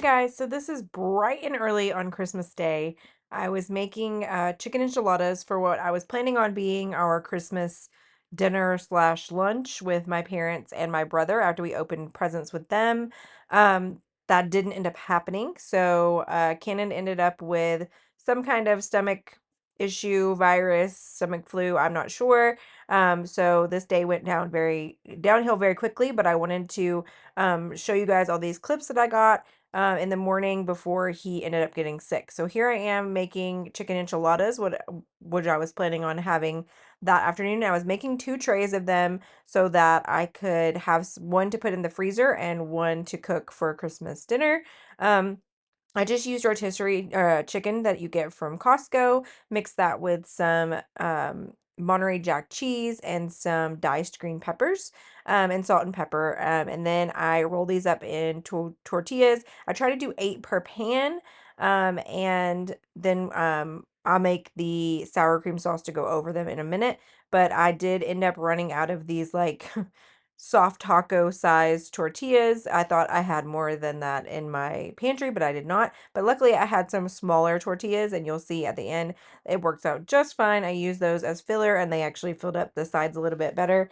Guys, so this is bright and early on Christmas Day. I was making chicken enchiladas for what I was planning on being our Christmas dinner slash lunch with my parents and my brother after we opened presents with them. That didn't end up happening. So Cannon ended up with some kind of stomach issue, virus, stomach flu, I'm not sure. So this day went downhill very quickly, but I wanted to show you guys all these clips that I got in the morning before he ended up getting sick. So here I am making chicken enchiladas, which I was planning on having that afternoon. I was making 2 trays of them so that I could have one to put in the freezer and one to cook for Christmas dinner. I just used rotisserie chicken that you get from Costco, mixed that with some Monterey Jack cheese and some diced green peppers and salt and pepper. And then I roll these up in tortillas. I try to do 8 per pan. And then I'll make the sour cream sauce to go over them in a minute. But I did end up running out of these like soft taco sized tortillas. I thought I had more than that in my pantry, but I did not. But luckily I had some smaller tortillas, and you'll see at the end it works out just fine. I use those as filler, and they actually filled up the sides a little bit better.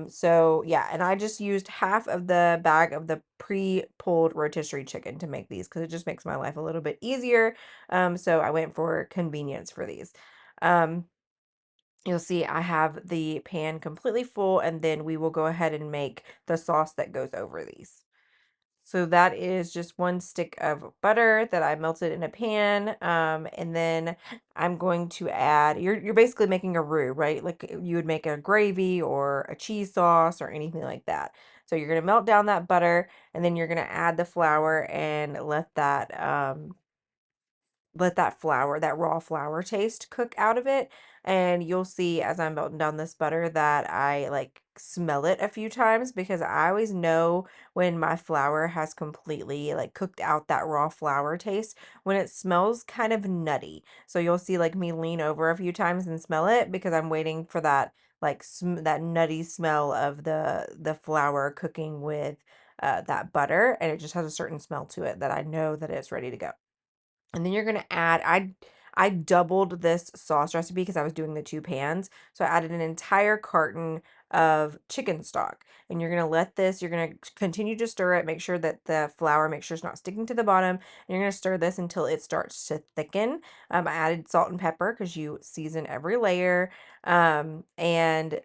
So yeah, and I just used half of the bag of the pre-pulled rotisserie chicken to make these because it just makes my life a little bit easier. So I went for convenience for these. You'll see I have the pan completely full, and then we will go ahead and make the sauce that goes over these. So that is just 1 stick of butter that I melted in a pan. And then I'm going to add, you're basically making a roux, right? Like you would make a gravy or a cheese sauce or anything like that. So you're going to melt down that butter, and then you're going to add the flour and let that flour, that raw flour taste cook out of it. And you'll see as I'm melting down this butter that I like smell it a few times, because I always know when my flour has completely like cooked out that raw flour taste when it smells kind of nutty. So you'll see like me lean over a few times and smell it, because I'm waiting for that like that nutty smell of the flour cooking with that butter, and it just has a certain smell to it that I know that it's ready to go. And then you're going to add, I doubled this sauce recipe because I was doing the 2 pans. So I added an entire carton of chicken stock. And you're going to you're going to continue to stir it. Make sure that the flour, make sure it's not sticking to the bottom. And you're going to stir this until it starts to thicken. I added salt and pepper because you season every layer. And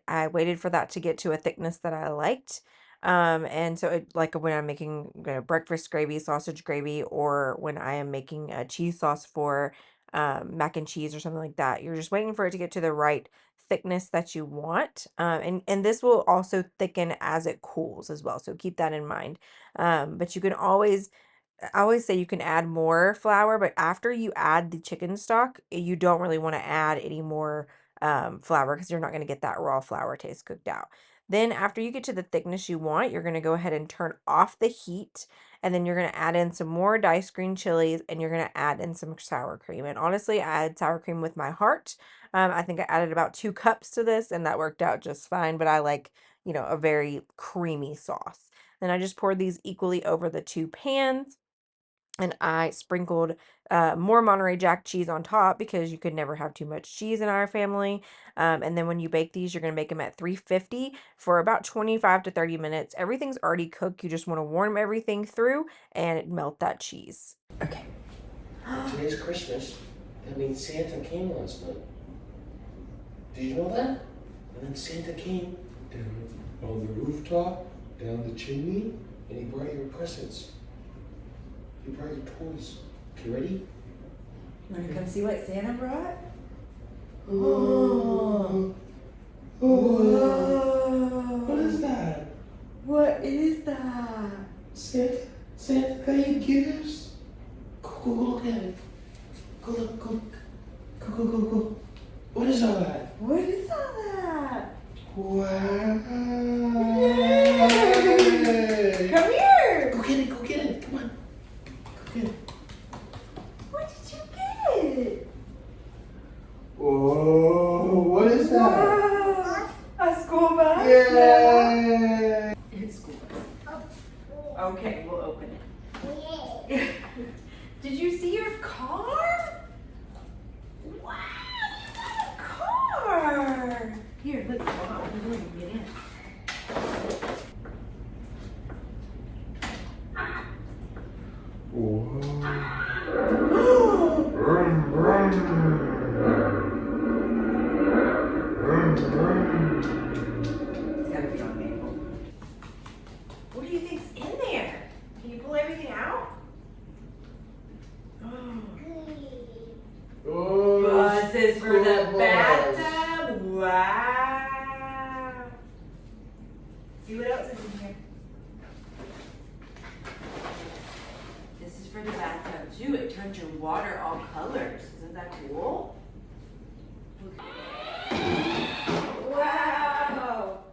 I waited for that to get to a thickness that I liked. And so like when I'm making breakfast gravy, sausage gravy, or when I am making a cheese sauce for mac and cheese or something like that, you're just waiting for it to get to the right thickness that you want. And this will also thicken as it cools as well. So keep that in mind. But you can always, I always say you can add more flour, but after you add the chicken stock, you don't really want to add any more flour, because you're not going to get that raw flour taste cooked out. Then after you get to the thickness you want, you're going to go ahead and turn off the heat, and then you're going to add in some more diced green chilies, and you're going to add in some sour cream. And honestly, I added sour cream with my heart. I think I added about 2 cups to this, and that worked out just fine, but I like, a very creamy sauce. Then I just poured these equally over the 2 pans, and I sprinkled more Monterey Jack cheese on top, because you could never have too much cheese in our family. And then when you bake these, you're going to bake them at 350 for about 25 to 30 minutes. Everything's already cooked. You just want to warm everything through and melt that cheese. Okay. Today's Christmas. That means Santa came last night. Did you know that? And then Santa came down on the rooftop, down the chimney, and he brought your presents. You brought your toys. Okay, ready? You want to come see what Santa brought? Oh. Whoa. What is that? What is that? Santa got you gifts? Go look at it. Go look, go. What is all that? What is all that? Wow. Yay. Come here. Go get it. Come on. Go get it. What did you get? Whoa, what is that? Wow. A school bus? Yay! It's school bus. Okay, we'll open it. Did you see your car? Wow, you got a car. Here, look, come on, we're going to get in. It's gotta be on manual. What do you think's in there? Can you pull everything out? Oh, This is for the Vlogmas. bathtub. Wow. See what else is in here. This is for the bathtub too. It turns your water all colors. Isn't that cool? Look. Wow.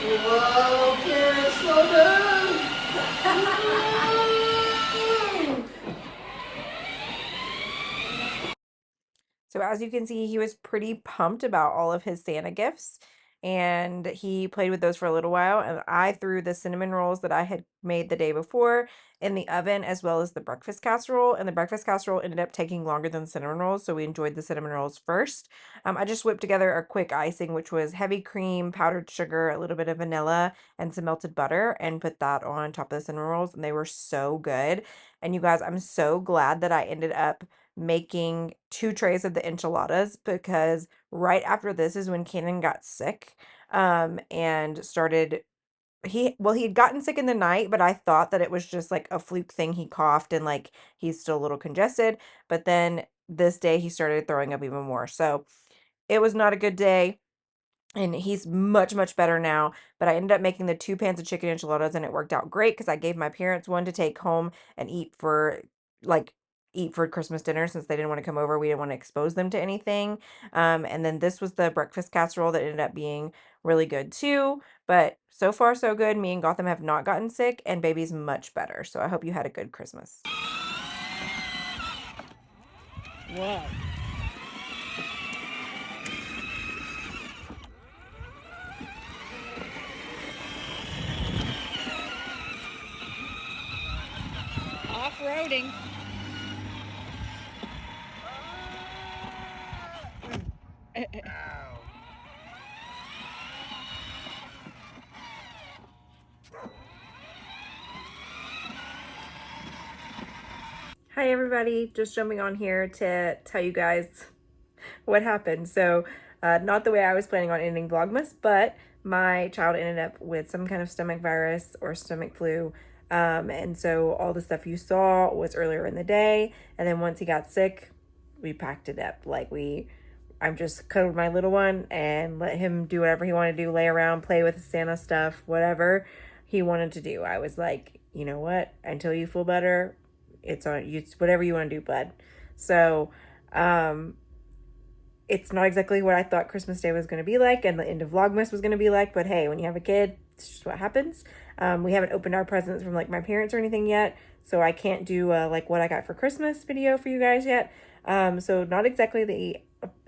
Whoa, Karen, slow down! So as you can see, he was pretty pumped about all of his Santa gifts, and he played with those for a little while, and I threw the cinnamon rolls that I had made the day before in the oven, as well as the breakfast casserole, and the breakfast casserole ended up taking longer than the cinnamon rolls, so we enjoyed the cinnamon rolls first. I just whipped together a quick icing, which was heavy cream, powdered sugar, a little bit of vanilla, and some melted butter, and put that on top of the cinnamon rolls, and they were so good. And you guys, I'm so glad that I ended up making 2 trays of the enchiladas, because right after this is when Cannon got sick, and started he'd gotten sick in the night, but I thought that it was just like a fluke thing. He coughed and like he's still a little congested, but then this day he started throwing up even more. So it was not a good day, and he's much, much better now. But I ended up making the 2 pans of chicken enchiladas, and it worked out great because I gave my parents one to take home and like eat for Christmas dinner, since they didn't want to come over. We didn't want to expose them to anything. And then this was the breakfast casserole that ended up being really good too. But so far so good. Me and Gotham have not gotten sick, and baby's much better. So I hope you had a good Christmas. What? Off-roading. Hi everybody, just jumping on here to tell you guys what happened. So, not the way I was planning on ending Vlogmas, but my child ended up with some kind of stomach virus or stomach flu. And so all the stuff you saw was earlier in the day. And then once he got sick, we packed it up. I just cuddled my little one and let him do whatever he wanted to do, lay around, play with Santa stuff, whatever he wanted to do. I was like, you know what, until you feel better, it's on you, whatever you want to do, bud. So, it's not exactly what I thought Christmas Day was going to be like and the end of Vlogmas was going to be like, but hey, when you have a kid, it's just what happens. We haven't opened our presents from like my parents or anything yet, so I can't do like what I got for Christmas video for you guys yet. So not exactly the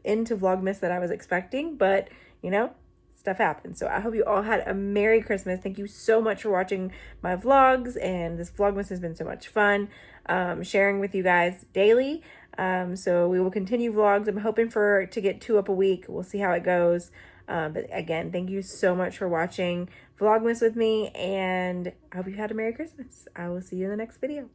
end to Vlogmas that I was expecting, but you know, stuff happens. So I hope you all had a Merry Christmas. Thank you so much for watching my vlogs, and this Vlogmas has been so much fun sharing with you guys daily. So we will continue vlogs. I'm hoping to get 2 up a week. We'll see how it goes. But again, thank you so much for watching Vlogmas with me, and I hope you had a Merry Christmas. I will see you in the next video.